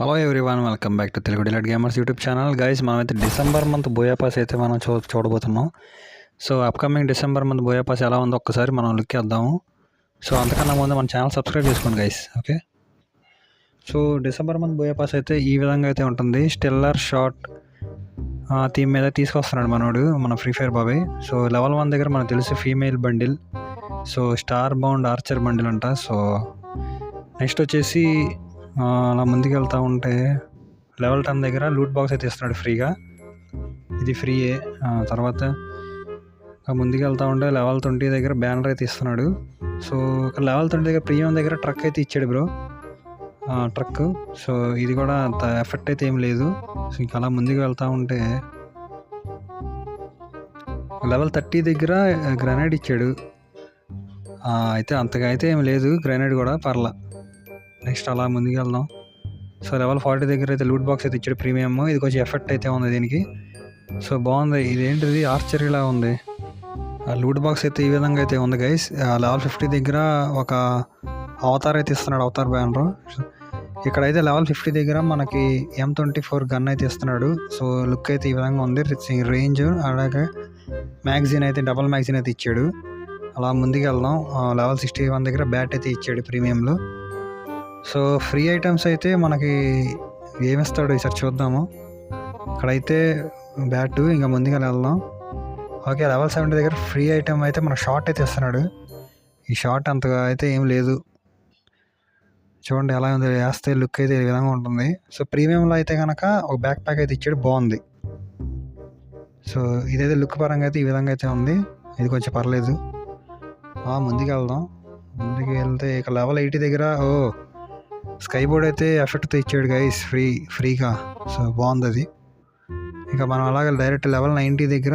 Hello everyone, welcome back to Telugu delight gamers YouTube channel. Guys, మనమైతే December month buoy pass అయితే మనం చూడబోతున్నాం. So upcoming December month buoy pass ఎలా ఉందో ఒక్కసారి మనం లుక్ వేద్దాము. సో అంతకన్నా ముందు మన ఛానల్ సబ్స్క్రైబ్ చేసుకోండి guys. Okay, so December month buoy pass అయితే ఈ విధంగా అయితే ఉంటుంది. స్టెల్లర్ షాట్ థీమ్ మీద తీసుకొస్తున్నాడు మన ఫ్రీ ఫైర్ బాబాయ్. సో లెవెల్ 1 దగ్గర మనకు తెలిసి female bundle, so star bound Archer bundle అంట. సో నెక్స్ట్ వచ్చేసి అలా ముందుకు వెళ్తూ ఉంటే లెవెల్ 10 దగ్గర లూట్ బాక్స్ అయితే ఇస్తున్నాడు ఫ్రీగా, ఇది ఫ్రీయే. తర్వాత ముందుకు వెళ్తూ ఉంటే లెవెల్ 20 దగ్గర బ్యానర్ అయితే ఇస్తున్నాడు. సో లెవెల్ 20 దగ్గర ప్రీమియం దగ్గర ట్రక్ అయితే ఇచ్చాడు బ్రో, ట్రక్. సో ఇది కూడా అంత ఎఫెక్ట్ అయితే ఏం లేదు. సో ఇంకా అలా ముందుకు వెళ్తూ ఉంటే లెవెల్ 30 దగ్గర గ్రనేడ్ ఇచ్చాడు. అయితే అంతగా అయితే ఏం లేదు, గ్రనేడ్ కూడా పర్లా. నెక్స్ట్ అలా ముందుకు వెళ్దాం. సో లెవెల్ 40 దగ్గర అయితే లూట్ బాక్స్ అయితే ఇచ్చాడు ప్రీమియం, ఇది కొంచెం ఎఫెక్ట్ అయితే ఉంది దీనికి. సో బాగుంది, ఇదేంటిది ఆర్చరీలా ఉంది. ఆ లూట్ బాక్స్ అయితే ఈ విధంగా అయితే ఉంది గైస్. లెవెల్ 50 దగ్గర ఒక అవతార్ అయితే ఇస్తున్నాడు, అవతార్ బ్యానర్. ఇక్కడైతే లెవెల్ 50 దగ్గర మనకి M24 గన్ అయితే ఇస్తున్నాడు. సో లుక్ అయితే ఈ విధంగా ఉంది, రేంజ్ అలాగే మ్యాగజైన్ అయితే డబల్ మ్యాగజైన్ అయితే ఇచ్చాడు. అలా ముందుకు వెళ్దాం. లెవెల్ 61 దగ్గర బ్యాట్ అయితే ఇచ్చాడు ప్రీమియంలో. సో ఫ్రీ ఐటమ్స్ అయితే మనకి ఏమిస్తాడు ఈసారి చూద్దాము. ఇక్కడైతే బ్యాట్, ఇంకా ముందుగా వెళ్దాం. ఓకే, లెవెల్ 70 దగ్గర ఫ్రీ ఐటమ్ అయితే మన షార్ట్ అయితే ఇస్తున్నాడు. ఈ షార్ట్ అంతగా అయితే ఏం లేదు, చూడండి ఎలా ఉంది, వేస్తే లుక్ అయితే ఈ విధంగా ఉంటుంది. సో ప్రీమియంలో అయితే కనుక ఒక బ్యాక్ ప్యాక్ అయితే ఇచ్చాడు, బాగుంది. సో ఇదైతే లుక్ పరంగా అయితే ఈ విధంగా అయితే ఉంది, ఇది కొంచెం పర్లేదు. ముందుకు వెళ్దాం. ముందుకు వెళ్తే ఇక లెవెల్ 80 దగ్గర స్కై బోర్డ్ అయితే ఎఫెక్ట్తో ఇచ్చాడు గైస్, ఫ్రీగా. సో బాగుంది అది. ఇంకా మనం అలాగే డైరెక్ట్ లెవెల్ 90 దగ్గర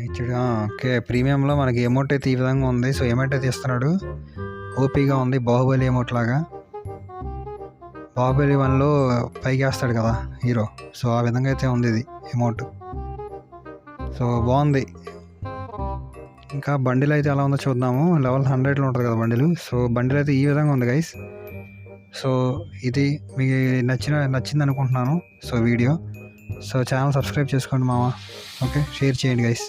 ఇచ్చాడు. ఓకే, ప్రీమియంలో మనకి ఎమౌంట్ అయితే ఈ విధంగా ఉంది. సో ఎమౌంట్ అయితే ఇస్తున్నాడు, ఓపీగా ఉంది, బాహుబలి ఎమౌంట్ లాగా. బాహుబలి 1లో పైకి వేస్తాడు కదా హీరో, సో ఆ విధంగా అయితే ఉంది ఇది ఎమౌంట్. సో బాగుంది. ఇంకా బండిల్ అయితే ఎలా ఉందో చూద్దాము. లెవెల్ 100లో ఉంటుంది కదా బండిలు. సో బండిల్ అయితే ఈ విధంగా ఉంది గైస్. సో ఇది మీకు నచ్చింది అనుకుంటున్నాను. So video, so channel subscribe చేసుకోండి మామ. ఓకే, షేర్ చేయండి గైస్.